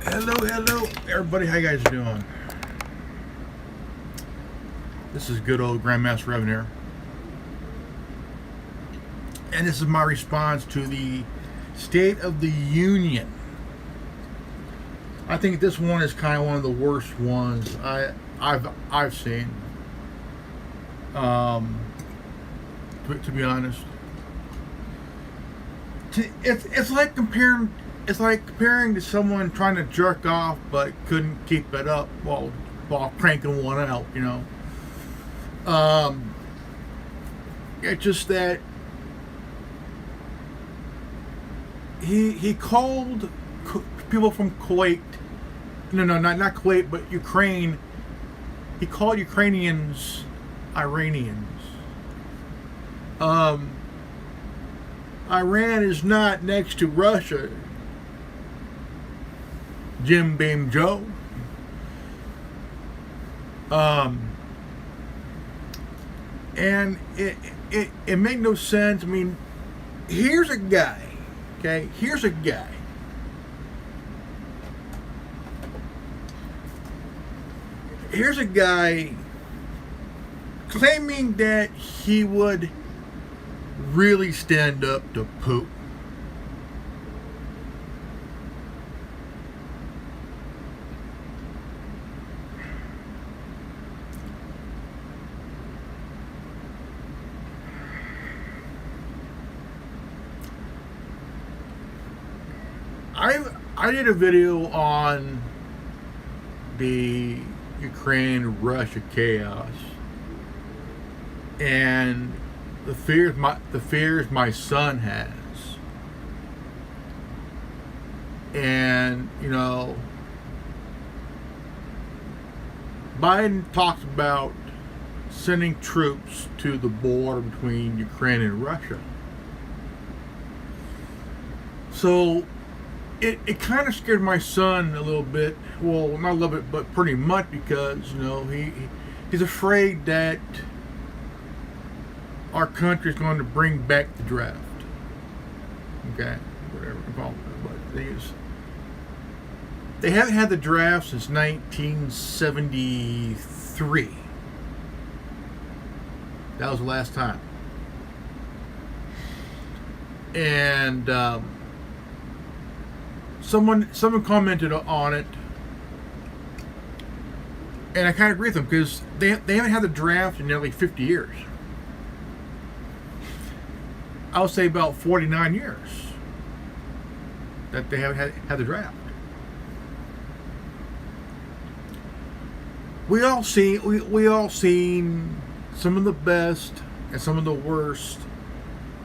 Hello, everybody. How you guys doing? This is good old Grandmaster Revan here, and this is my response to the State of the Union. I think this one is kind of one of the worst ones I've seen. To be honest, it's like comparing to someone trying to jerk off but couldn't keep it up while cranking one out. It's just that he called people from Kuwait. No, not Kuwait, but Ukraine. He called Ukrainians Iranians. Iran is not next to Russia, Jim Beam Joe. And it made no sense. I mean, here's a guy, okay? Here's a guy. Here's a guy claiming that he would really stand up to Putin. I did a video on the Ukraine-Russia chaos and the fears my son has. And Biden talks about sending troops to the border between Ukraine and Russia. So it kind of scared my son a little bit. Well, not a little bit, but pretty much, because he's afraid that our country is going to bring back the draft. Okay, whatever you call it. But the thing is, they haven't had the draft since 1973. That was the last time. And someone commented on it, and I kind of agree with them, because they haven't had the draft in nearly 50 years. I would say about 49 years that they haven't had the draft. We all seen some of the best and some of the worst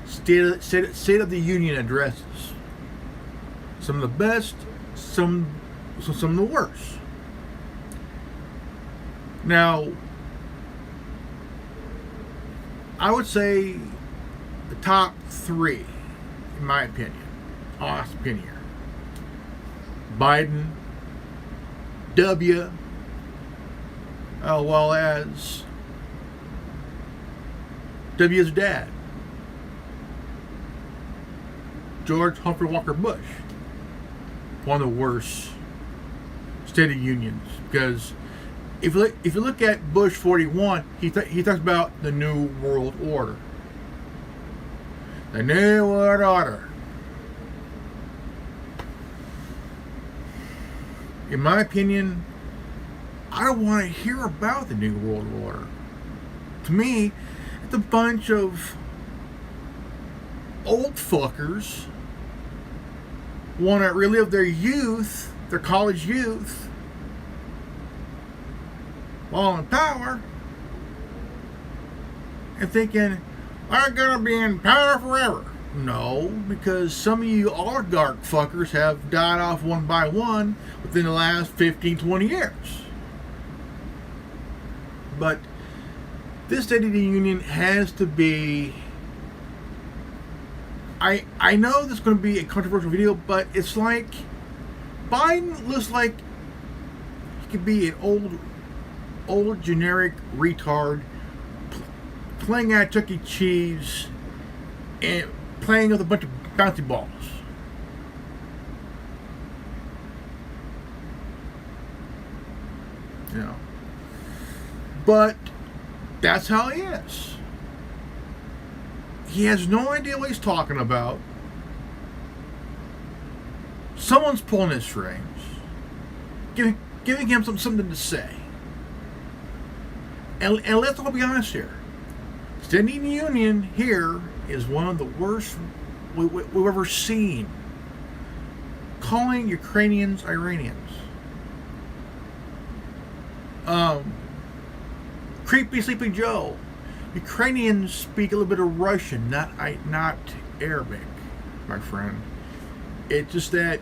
State of the Union addresses. Some of the best, some of the worst. Now, I would say the top three, in my opinion, honest opinion here: Biden, W, as well as W's dad, George Humphrey Walker Bush. One of the worst State of Unions, because if you look at Bush 41, he talks about the New World Order. The New World Order. In my opinion, I don't want to hear about the New World Order. To me, it's a bunch of old fuckers want to relive their youth, their college youth, while in power, and thinking, I'm gonna be in power forever. No, because some of you oligarch fuckers have died off one by one within the last 15, 20 years. But this State of the Union has to be... I know this is going to be a controversial video, but it's like Biden looks like he could be an old generic retard playing at Chuck E. Cheese and playing with a bunch of bouncy balls. you know. But that's how he is. He has no idea what he's talking about. Someone's pulling his strings, giving him something to say. And let's all be honest here. State of the Union here is one of the worst we've ever seen. Calling Ukrainians Iranians. Creepy Sleepy Joe. Ukrainians speak a little bit of Russian, not Arabic, my friend. It's just that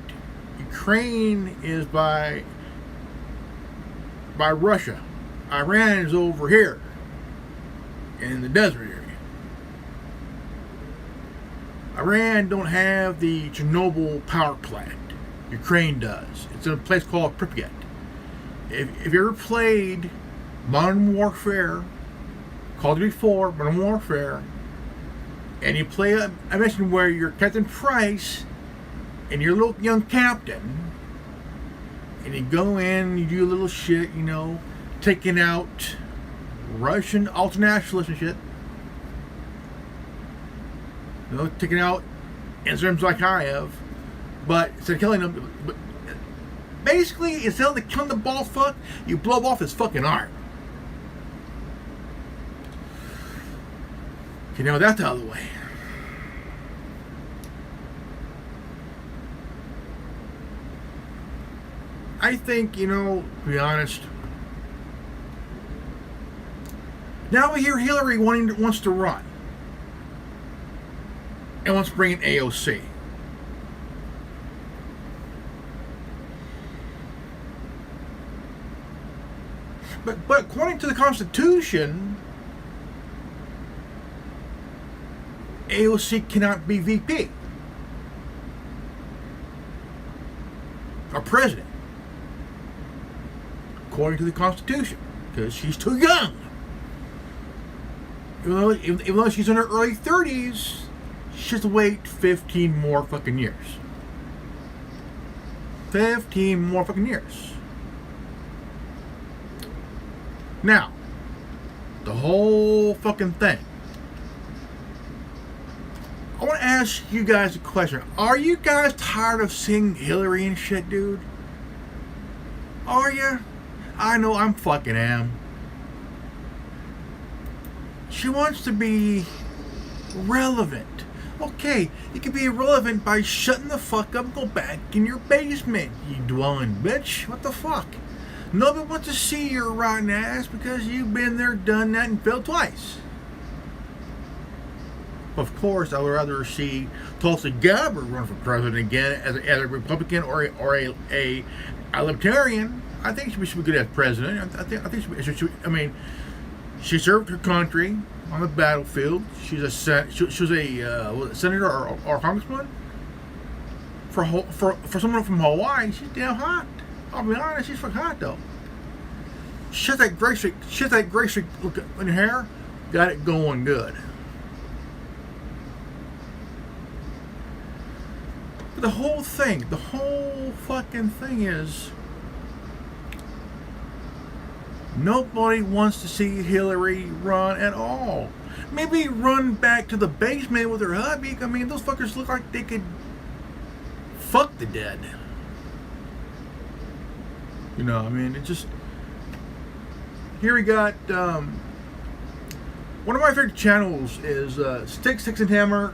Ukraine is by Russia. Iran is over here in the desert area. Iran don't have the Chernobyl power plant. Ukraine does. It's in a place called Pripyat. If you ever played Modern Warfare, Call of Duty 4, Modern Warfare, and you play I mentioned where you're Captain Price and you're a little young captain, and you go in, you do a little shit, you know, taking out Russian ultranationalists and shit. You know, taking out Muslims like I have, but instead of killing them, but basically instead of killing the ball fuck, you blow off his fucking arm. You know, that's out of the way. I think, you know, to be honest, now we hear Hillary wants to run and wants to bring in AOC. But according to the Constitution, AOC cannot be VP or president, according to the Constitution, because she's too young. Even though she's in her early 30s, she has to wait 15 more fucking years. 15 more fucking years. Now, the whole fucking thing. I want to ask you guys a question. Are you guys tired of seeing Hillary and shit, dude? Are you? I know I'm fucking am. She wants to be relevant. Okay, you can be irrelevant by shutting the fuck up and go back in your basement, you dwelling bitch. What the fuck? Nobody wants to see your rotten ass because you've been there, done that, and failed twice. Of course, I would rather see Tulsi Gabbard run for president again as a Republican or a Libertarian. I think she should be good as president. I think she should. I mean, she served her country on the battlefield. She was a senator or congressman. For someone from Hawaii, she's damn hot. I'll be honest, she's fucking hot though. Shit that gray streak look in her hair, got it going good. But the whole fucking thing is, nobody wants to see Hillary run at all. Maybe run back to the basement with her hubby. I mean, those fuckers look like they could fuck the dead. You know, I mean, it just... Here we got... one of my favorite channels is Sticks and Hammer.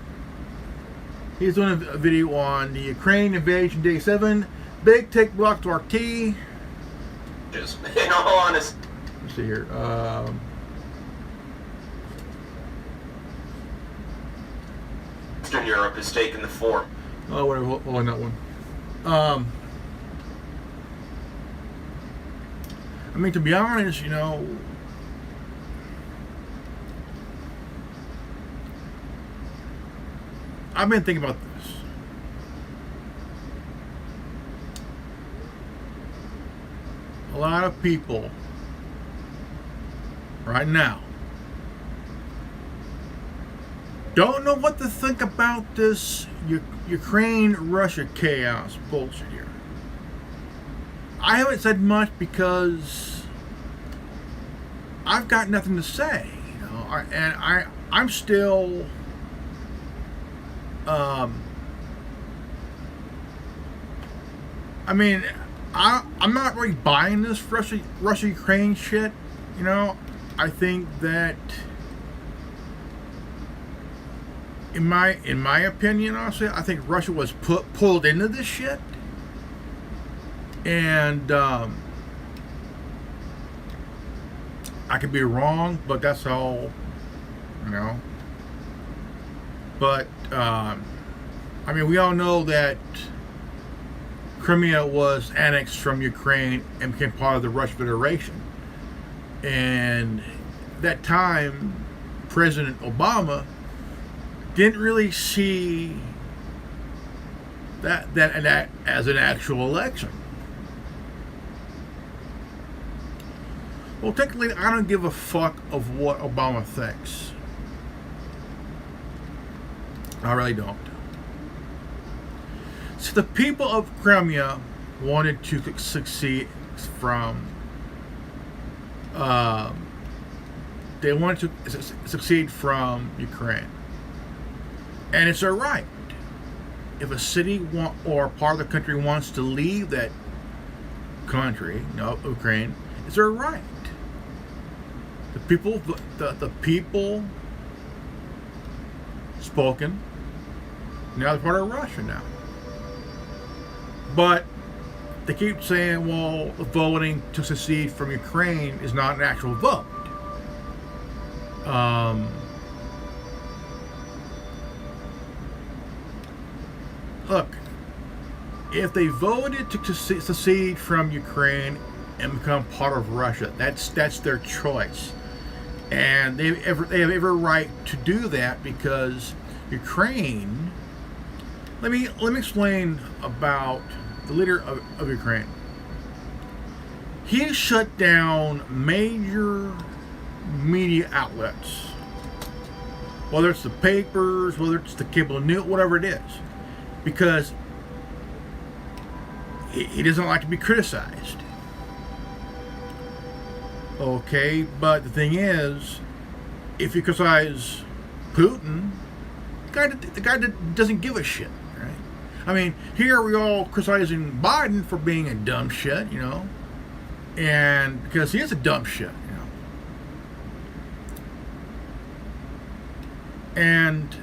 He's doing a video on the Ukraine invasion day 7. Big Tech Block to RT. Just, in all honesty. Let's see here. Eastern Europe has taken the form. Oh, whatever. Hold on that one. I mean, to be honest, you know, I've been thinking about this. A lot of people right now don't know what to think about this Ukraine-Russia chaos bullshit here. I haven't said much because I've got nothing to say, I'm still, I mean, I'm not really buying this Russia-Ukraine shit. I think that, in my opinion, honestly, I think Russia was pulled into this shit, and I could be wrong, but that's all, But I mean, we all know that Crimea was annexed from Ukraine and became part of the Russian Federation. And that time, President Obama didn't really see that as an actual election. Well, technically, I don't give a fuck of what Obama thinks. I really don't. So the people of Crimea wanted to succeed from. They wanted to succeed from Ukraine, and it's their right. If a city or part of the country wants to leave that country, Ukraine, it's their right. The people spoken. Now they're part of Russia now. But they keep saying, well, voting to secede from Ukraine is not an actual vote. Look, if they voted to secede from Ukraine and become part of Russia, that's their choice, and they have every right to do that, because Ukraine. Let me explain about the leader of Ukraine. He shut down major media outlets, whether it's the papers, whether it's the cable news, whatever it is, because he doesn't like to be criticized. Okay, but the thing is, if you criticize Putin, the guy doesn't give a shit, right? I mean, here we all criticizing Biden for being a dumb shit, and because he is a dumb shit, And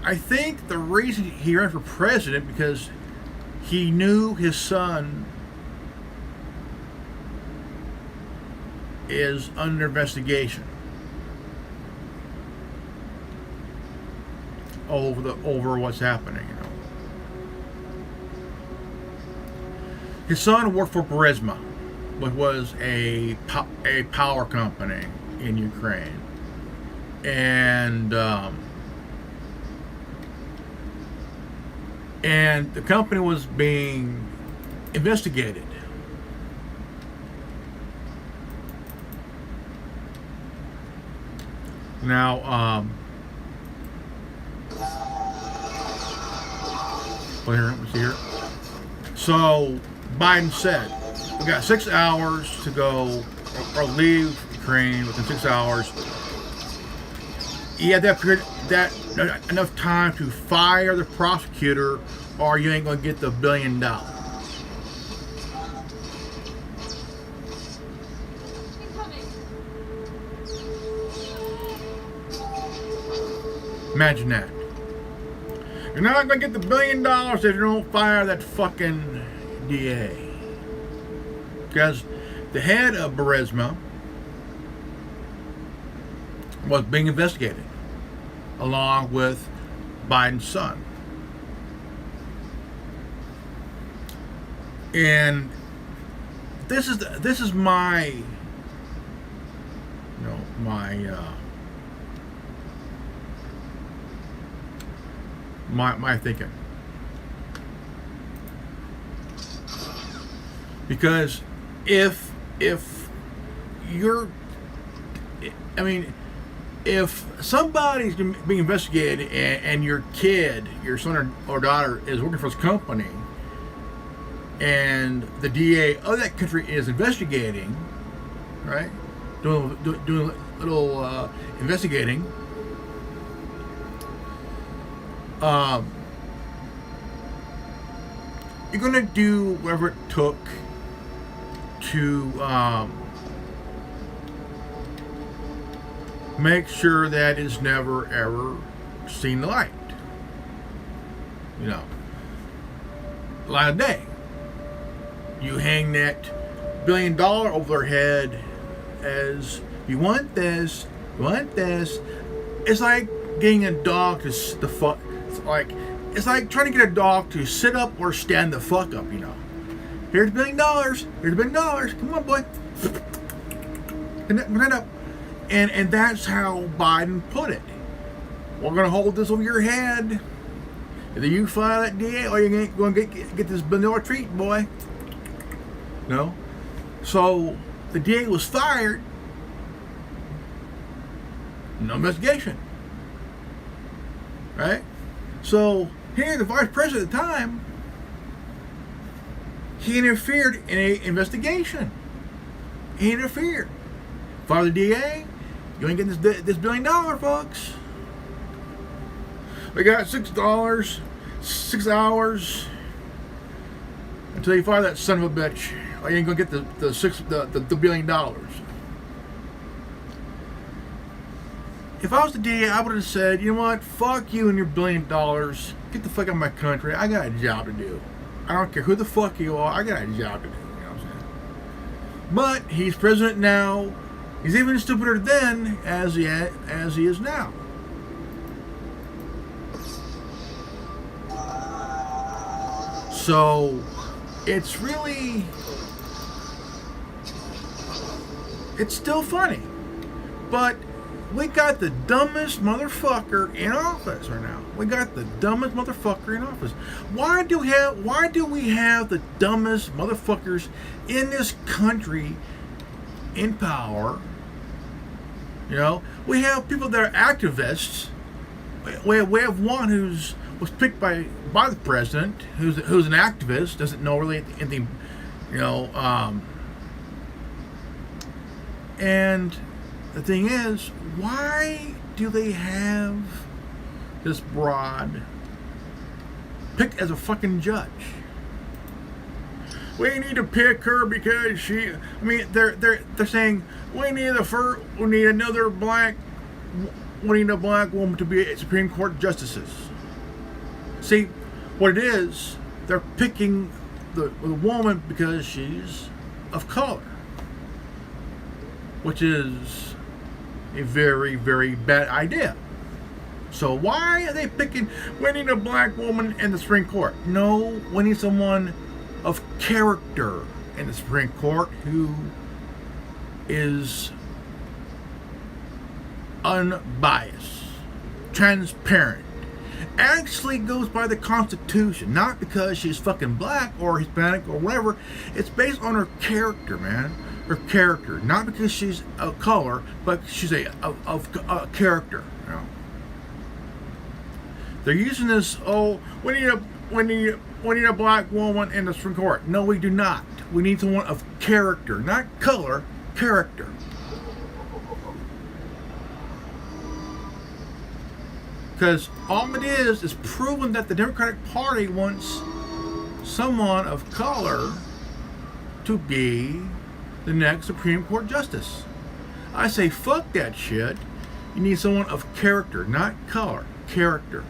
I think the reason he ran for president, because he knew his son is under investigation over what's happening. His son worked for Burisma, which was a power company in Ukraine, and the company was being investigated. Now, let's see here. So Biden said, we got 6 hours to go or leave Ukraine within 6 hours. You have that enough time to fire the prosecutor, or you ain't gonna get the $1 billion. Imagine that. You're not gonna get the $1 billion if you don't fire that fucking DA. Because the head of Burisma was being investigated, along with Biden's son. And this is my my thinking. Because if somebody's being investigated and your kid, your son or daughter, is working for this company, and the DA of that country is investigating, right? doing a little investigating. You're gonna do whatever it took to make sure that it's never ever seen the light. You know, light of day. You hang that $1 billion over their head as you want this, you want this. It's like getting a dog to the fuck. It's like trying to get a dog to sit up or stand the fuck up. You know, here's $1 billion. Here's $1 billion. Come on, boy. Stand up. And that's how Biden put it. We're gonna hold this over your head. Either you file that DA or you're gonna get this $1 billion treat, boy. No. So the DA was fired. No investigation. Right? So here, the vice president at the time, he interfered in an investigation. He interfered. Fire the DA. You ain't getting this $1 billion, folks. We got $6 hours until you fire that son of a bitch. Or you ain't gonna get the $1 billion. If I was the DA, I would have said, you know what, fuck you and your $1 billion. Get the fuck out of my country. I got a job to do. I don't care who the fuck you are. I got a job to do. You know what I'm saying? But he's president now. He's even stupider then as he is now. So it's still funny, but we got the dumbest motherfucker in office right now. We got the dumbest motherfucker in office. Why do we have the dumbest motherfuckers in this country in power? You know, we have people that are activists. We have one was picked by the president, who's an activist, doesn't know really anything, you know. And the thing is, why do they have this broad picked as a fucking judge? We need to pick her because she. I mean, they're saying we need a black woman to be Supreme Court justices. See, what it is, they're picking the woman because she's of color, which is a very, very bad idea. So why are they picking, we need a black woman in the Supreme Court? No, we need someone of character in the Supreme Court who is unbiased, transparent, actually goes by the Constitution, not because she's fucking black or Hispanic or whatever. It's based on her character, man. Her character, not because she's a color, but she's a character. You know? They're using this. Oh, we need a black woman in the Supreme Court. No, we do not. We need someone of character, not color. Character. Because all it is proving that the Democratic Party wants someone of color to be the next Supreme Court justice. I say fuck that shit. You need someone of character, not color. Character.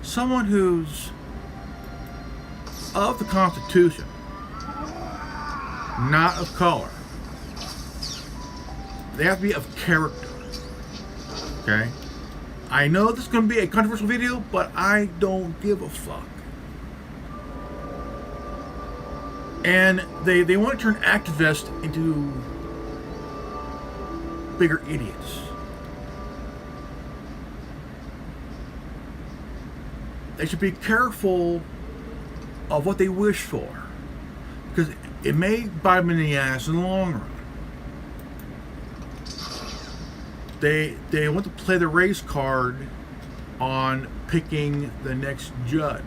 Someone who's of the Constitution, not of color. They have to be of character. Okay? I know this is going to be a controversial video, but I don't give a fuck. And they want to turn activists into bigger idiots. They should be careful of what they wish for, because it may bite them in the ass in the long run. They want to play the race card on picking the next judge.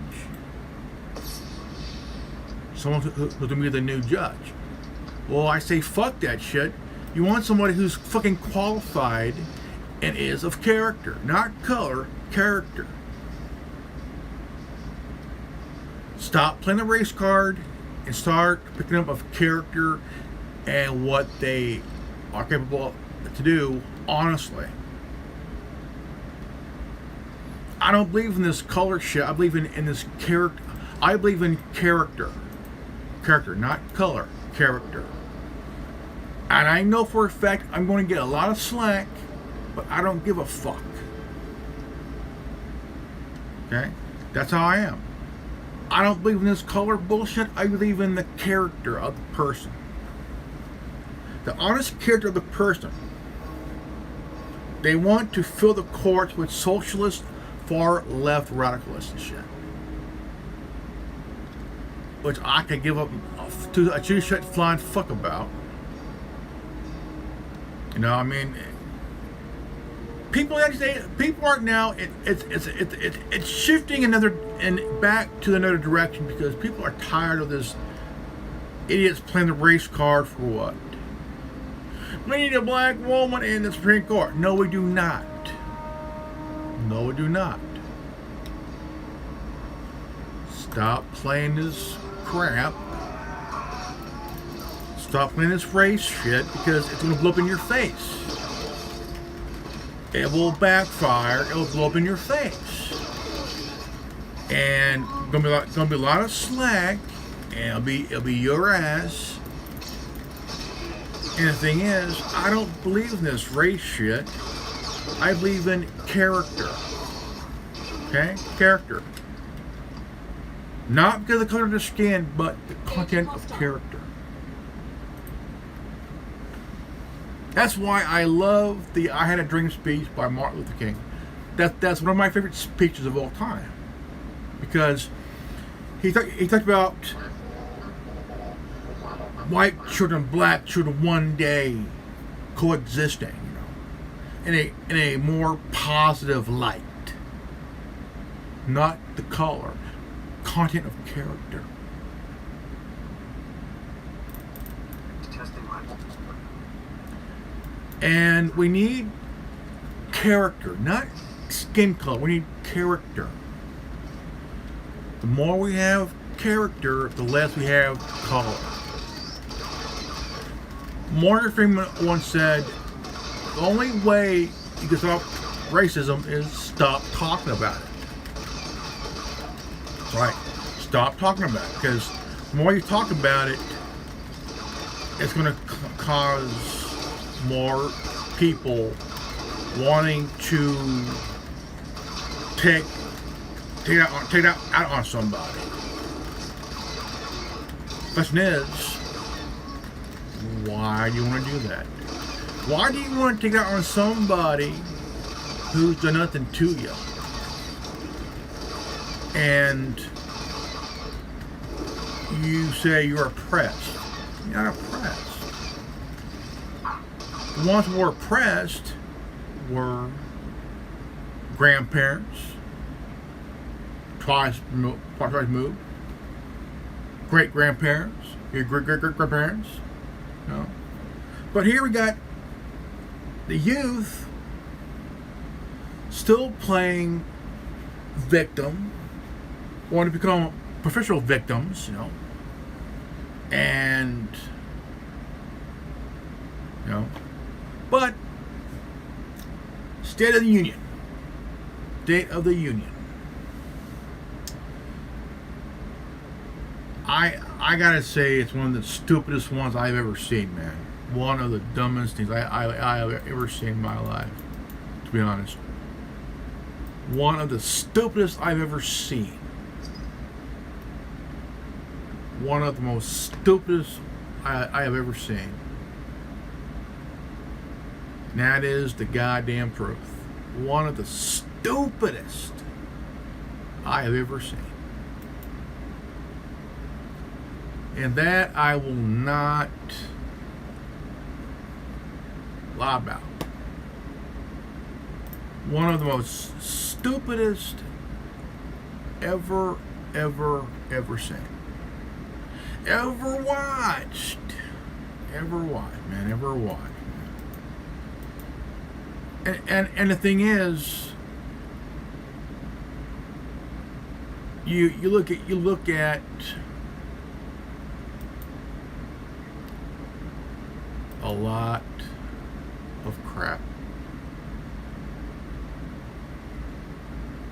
Someone who's going to be the new judge. Well, I say fuck that shit. You want somebody who's fucking qualified and is of character, not color, character. Stop playing the race card and start picking up of character and what they are capable to do, honestly. I don't believe in this color shit. I believe in this character. I believe in character. Character, not color. Character. And I know for a fact I'm going to get a lot of slack, but I don't give a fuck. Okay? That's how I am. I don't believe in this color bullshit. I believe in the character of the person. The honest character of the person. They want to fill the courts with socialist, far left radicalists and shit. Which I could give up to a two-shit flying fuck about. You know, I mean, people aren't now. It's shifting back to another direction because people are tired of this idiots playing the race card for what? We need a black woman in the Supreme Court. No, we do not. No, we do not. Stop playing this crap. Stop playing this race shit because it's going to blow up in your face. It will backfire. It will blow up in your face. And gonna be a lot of slack. And it'll be your ass. And the thing is, I don't believe in this race shit. I believe in character. Okay? Character. Not because of the color of the skin, but the content of character. That's why I love the I Had a Dream speech by Martin Luther King. That's one of my favorite speeches of all time. Because he talked about white children, black children one day coexisting, you know, in a more positive light. Not the color, content of character. And we need character, not skin color. We need character. The more we have character, the less we have color. Morgan Freeman once said, the only way you can stop racism is stop talking about it. Right. Stop talking about it. Because the more you talk about it, it's going to cause more people wanting to take it out on somebody. Question is, why do you want to do that? Why do you want to take it out on somebody who's done nothing to you? And you say you're oppressed. You're not oppressed. The ones who were oppressed were grandparents, twice moved, great grandparents, your great grandparents. No. But here we got the youth still playing victim, want to become professional victims, you know, and you know, but State of the Union. State of the Union. I gotta say it's one of the stupidest ones I've ever seen, man. One of the dumbest things I have ever seen in my life, to be honest. One of the stupidest I've ever seen. One of the most stupidest I have ever seen. And that is the goddamn truth. One of the stupidest I have ever seen. And that I will not lie about. One of the most stupidest ever seen. Ever watched, man, ever watched. And the thing is, you look at a lot of crap.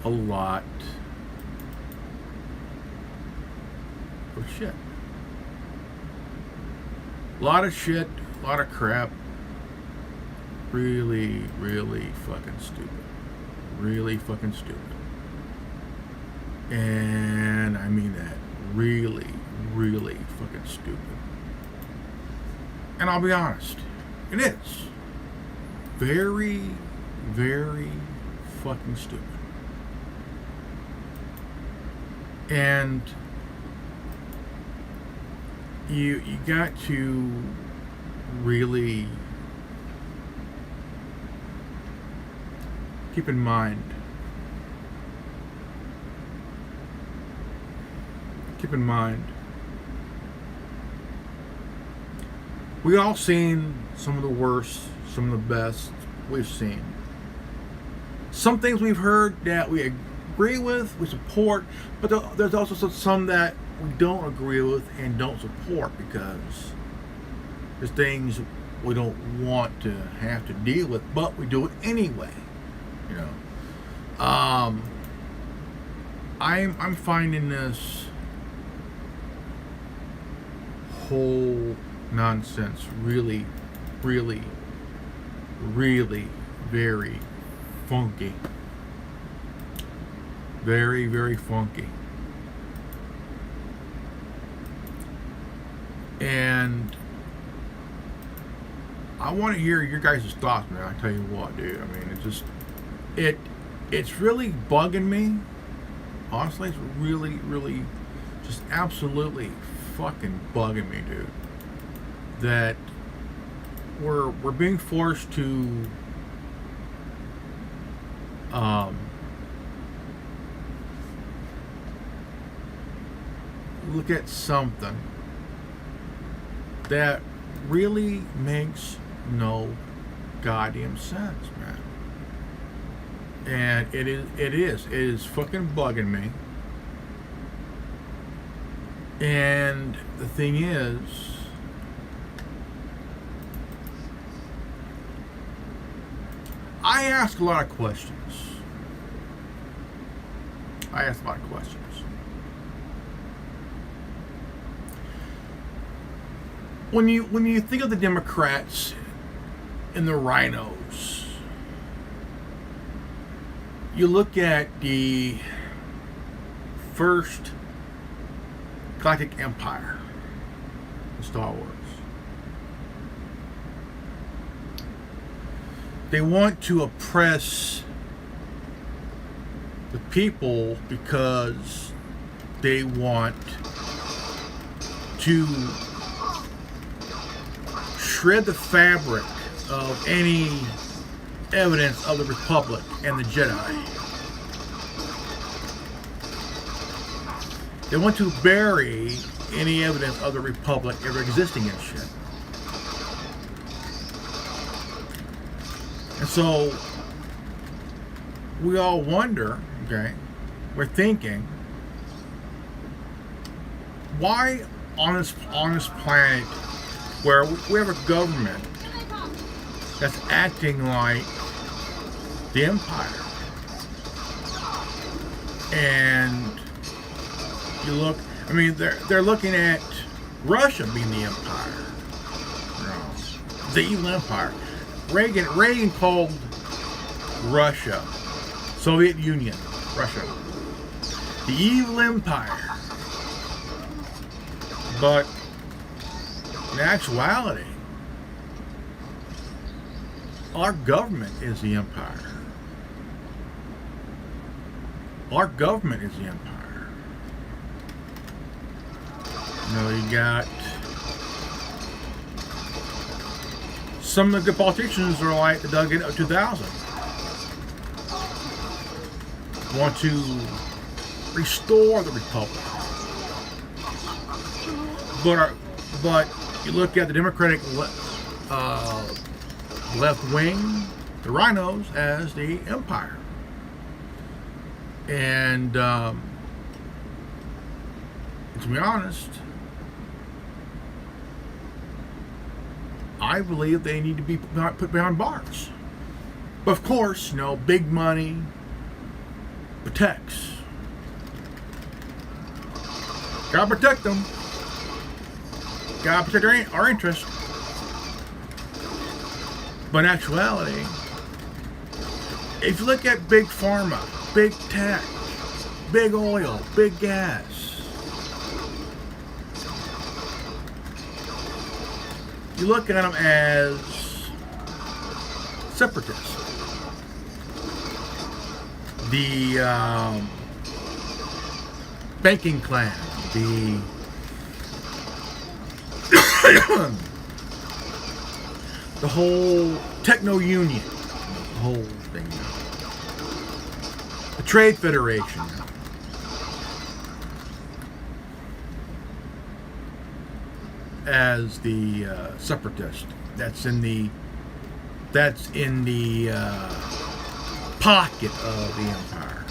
A lot of shit. A lot of shit, a lot of crap. Really, really fucking stupid. Really fucking stupid. And I mean that. Really, really fucking stupid. And I'll be honest, it is. Very, very fucking stupid. And you got to really keep in mind. Keep in mind. We all seen some of the worst, some of the best we've seen. Some things we've heard that we agree with, we support, but there's also some that we don't agree with and don't support because there's things we don't want to have to deal with, but we do it anyway. You know, I'm finding this whole nonsense really, really, really very funky. Very, very funky. And I want to hear your guys' thoughts, man. I tell you what, dude. I mean, it's really bugging me. Honestly, it's really, really, just absolutely fucking bugging me, dude. That we're being forced to look at something that really makes no goddamn sense, man. And it is fucking bugging me. And the thing is, I ask a lot of questions. When you think of the Democrats and the rhinos, you look at the first Galactic Empire in Star Wars. They want to oppress the people because they want to shred the fabric of any evidence of the Republic and the Jedi. They want to bury any evidence of the Republic ever existing in shit. And so we all wonder, okay, we're thinking, why on this planet where we have a government that's acting like the Empire, and you look, I mean, they're looking at Russia being the Empire, you know, the evil Empire. Reagan called Russia, Soviet Union, Russia, the evil empire. But in actuality, our government is the empire. Our government is the empire. You know, you got some of the good politicians are like the Doug in 2000. Want to restore the Republic. But you look at the Democratic left wing, the rhinos as the empire. And to be honest, I believe they need to be put behind bars. But of course, you know, big money protects. Gotta protect them. Gotta protect our interests. But in actuality, if you look at big pharma, big tech, big oil, big gas, you look at them as separatists. The banking clan, the whole techno union, the whole thing, the trade federation, as the separatist. That's in the pocket of the empire.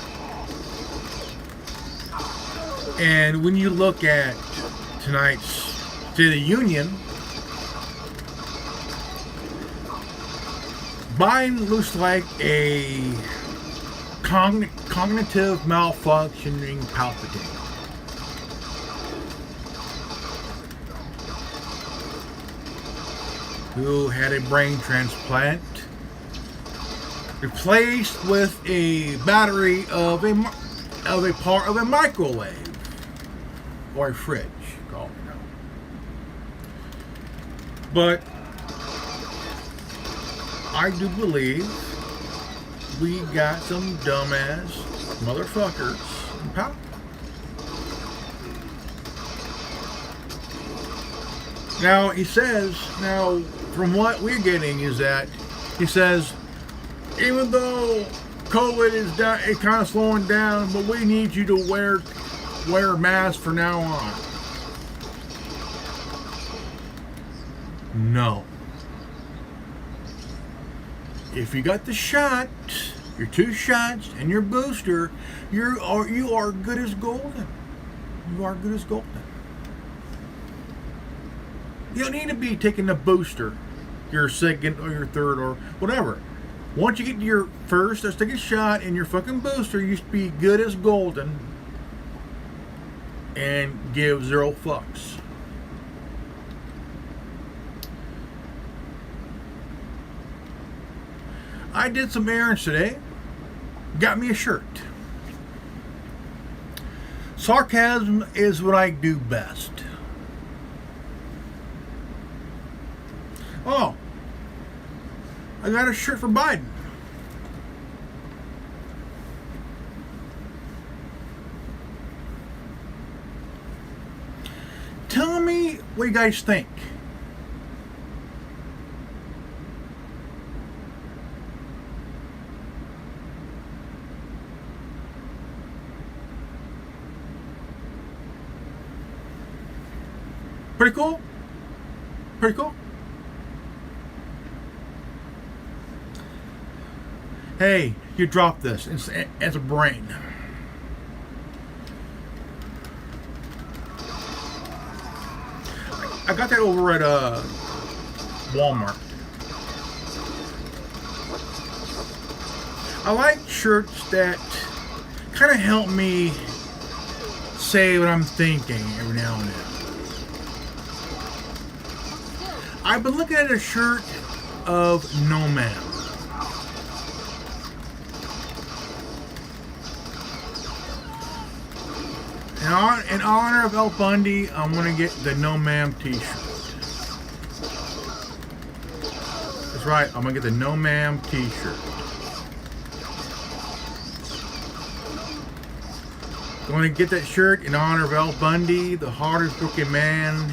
And when you look at tonight's State of the Union, Biden looks like a cognitive malfunctioning Palpatine. Who had a brain transplant replaced with a battery of a part of a microwave or a fridge, call it now. But I do believe we got some dumbass motherfuckers in power. Now he says, from what we're getting is that he says, even though COVID is down, it's kind of slowing down, but we need you to wear a mask from now on. No. If you got the shot, your 2 shots, and your booster, you are good as golden. You are good as golden. You don't need to be taking the booster, your second or your third or whatever. Once you get your first or second shot and your fucking booster, you should be good as golden and give 0 fucks. I did some errands today. Got me a shirt. Sarcasm is what I do best. Oh, I got a shirt for Biden. Tell me what you guys think. Pretty cool? Pretty cool? Hey, you dropped this. It's a brain. I got that over at Walmart. I like shirts that kind of help me say what I'm thinking every now and then. I've been looking at a shirt of No Man. In honor of El Bundy, I'm going to get the No Ma'am t-shirt. That's right, I'm going to get the No Ma'am t-shirt. I'm going to get that shirt in honor of El Bundy, the hardest working man.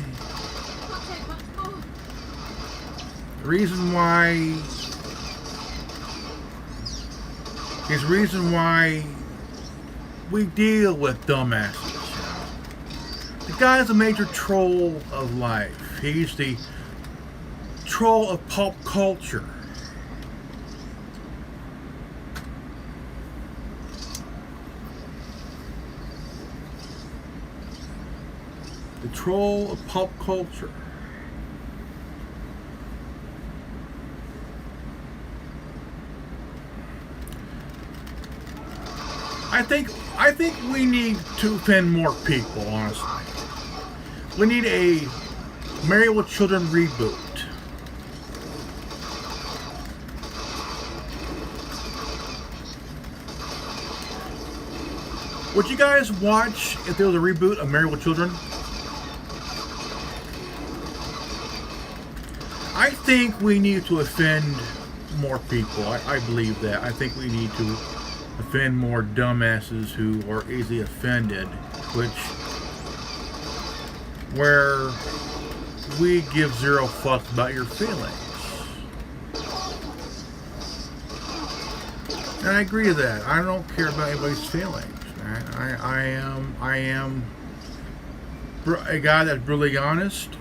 The reason why we deal with dumbasses. The guy's a major troll of life. He's the troll of pop culture. The troll of pop culture. I think we need to offend more people, honestly. We need a Married with Children reboot. Would you guys watch if there was a reboot of Married with Children? I think we need to offend more people. I believe that. I think we need to offend more dumbasses who are easily offended, where we give zero fucks about your feelings. And I agree to that. I don't care about anybody's feelings. Right? I am a guy that's brutally honest.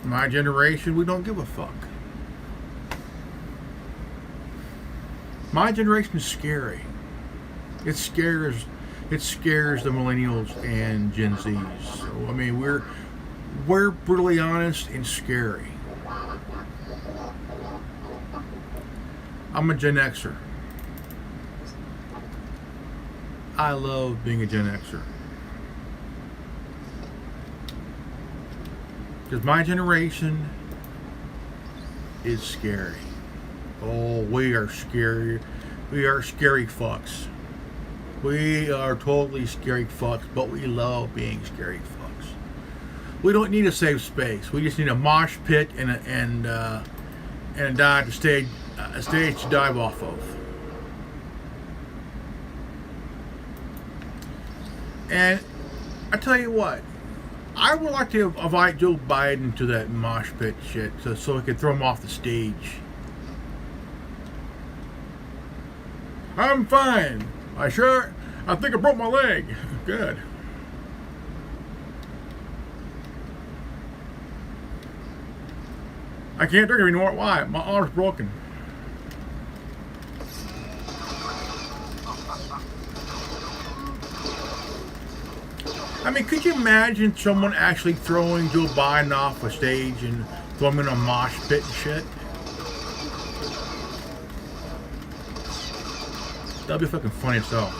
My generation, we don't give a fuck. My generation is scary. It scares the millennials and Gen Zs. So, I mean, we're brutally honest and scary. I'm a Gen Xer. I love being a Gen Xer. Because my generation is scary. Oh, we are scary. We are scary fucks. We are totally scary fucks, but we love being scary fucks. We don't need a safe space. We just need a mosh pit and a dive to stage to dive off of. And I tell you what, I would like to invite Joe Biden to that mosh pit shit so we could throw him off the stage. I'm fine. I think I broke my leg. Good. I can't drink anymore. Why? My arm's broken. I mean, could you imagine someone actually throwing Joe Biden off a stage and throwing him in a mosh pit and shit? That'd be fucking funny as hell.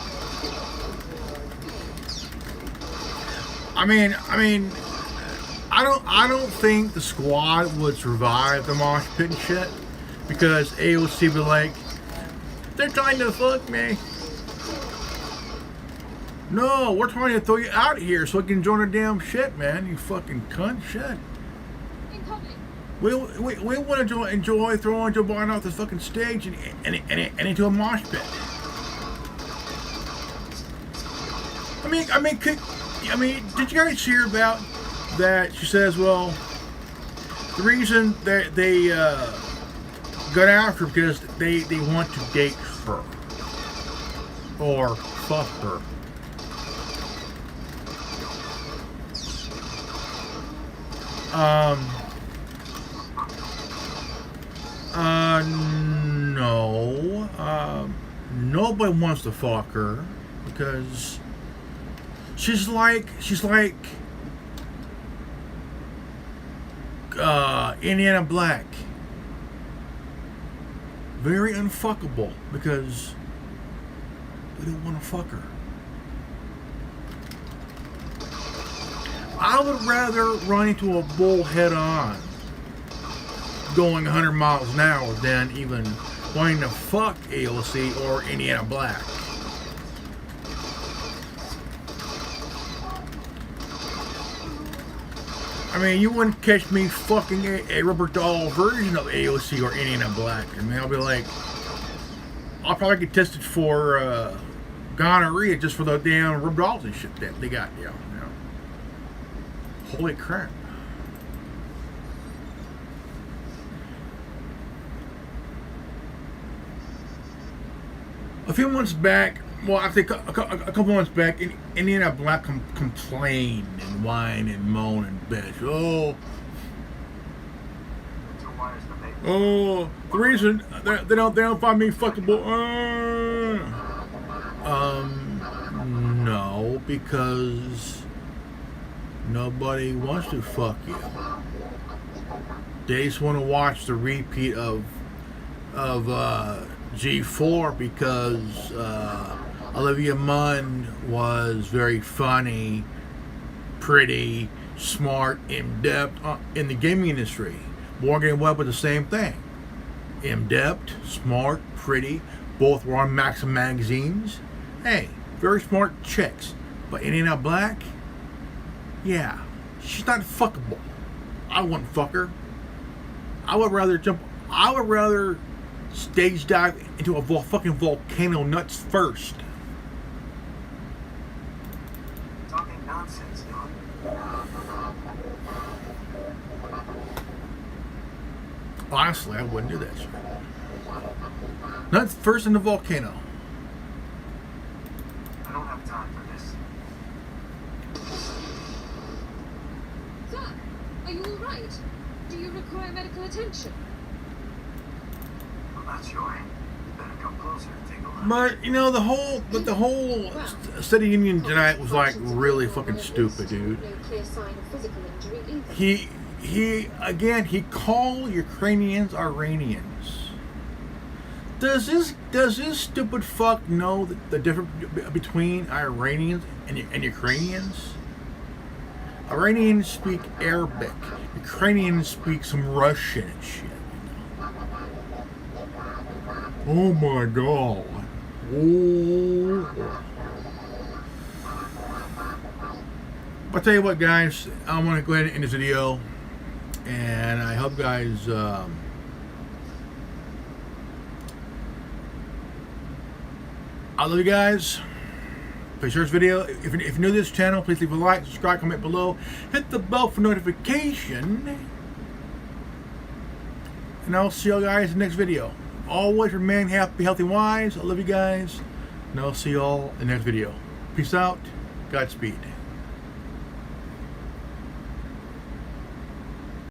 I mean, I don't think the squad would survive the mosh pit and shit because AOC would be like, they're trying to fuck me. No, we're trying to throw you out of here so we can join our damn shit, man. You fucking cunt shit. We want to enjoy throwing Joe Biden off the fucking stage and into a mosh pit. I mean, did you guys hear about that? She says, well, the reason that they got after her because they want to date her or fuck her. No. Nobody wants to fuck her because she's like Indiana Black. Very unfuckable because we don't want to fuck her. I would rather run into a bull head on going 100 miles an hour than even wanting to fuck AOC or Indiana Black. I mean, you wouldn't catch me fucking a rubber doll version of AOC or Indiana Black. I mean, I'll be like, I'll probably get tested for gonorrhea just for the damn rubber dolls and shit that they got, you know. Holy crap. A few months back, well, I think a couple months back, Indiana Black complained and whined and moaned and bitch. The reason they don't find me fuckable. No, because Nobody wants to fuck you. They just want to watch the repeat of G4 because Olivia Munn was very funny, pretty, smart, in-depth in the gaming industry. Morgan Webb was the same thing. In-depth, smart, pretty. Both were on Maxim magazines. Hey, very smart chicks. But Indiana Black, yeah, she's not fuckable. I wouldn't fuck her. I would rather stage dive into a fucking volcano nuts first. Talking nonsense, Don. Honestly, I wouldn't do that shit. Nuts first in the volcano. I don't have time for this. Sir, are you all right? Do you require medical attention? I'm not sure. Better come closer and take a look. But you know the whole State of Union tonight was like really fucking stupid, dude. No clear sign of physical injury either. He called Ukrainians Iranians. Does this stupid fuck know the difference between Iranians and Ukrainians? Iranians speak Arabic. Ukrainians speak some Russian and shit. Oh my god. Oh. I'll tell you what, guys. I'm going to go ahead and end this video. And I hope guys I love you guys. Please share this video. If you're new to this channel, please leave a like, subscribe, comment below, hit the bell for notification, and I'll see you guys in the next video. Always remain happy, healthy, wise. I love you guys, and I'll see you all in the next video. Peace out. Godspeed.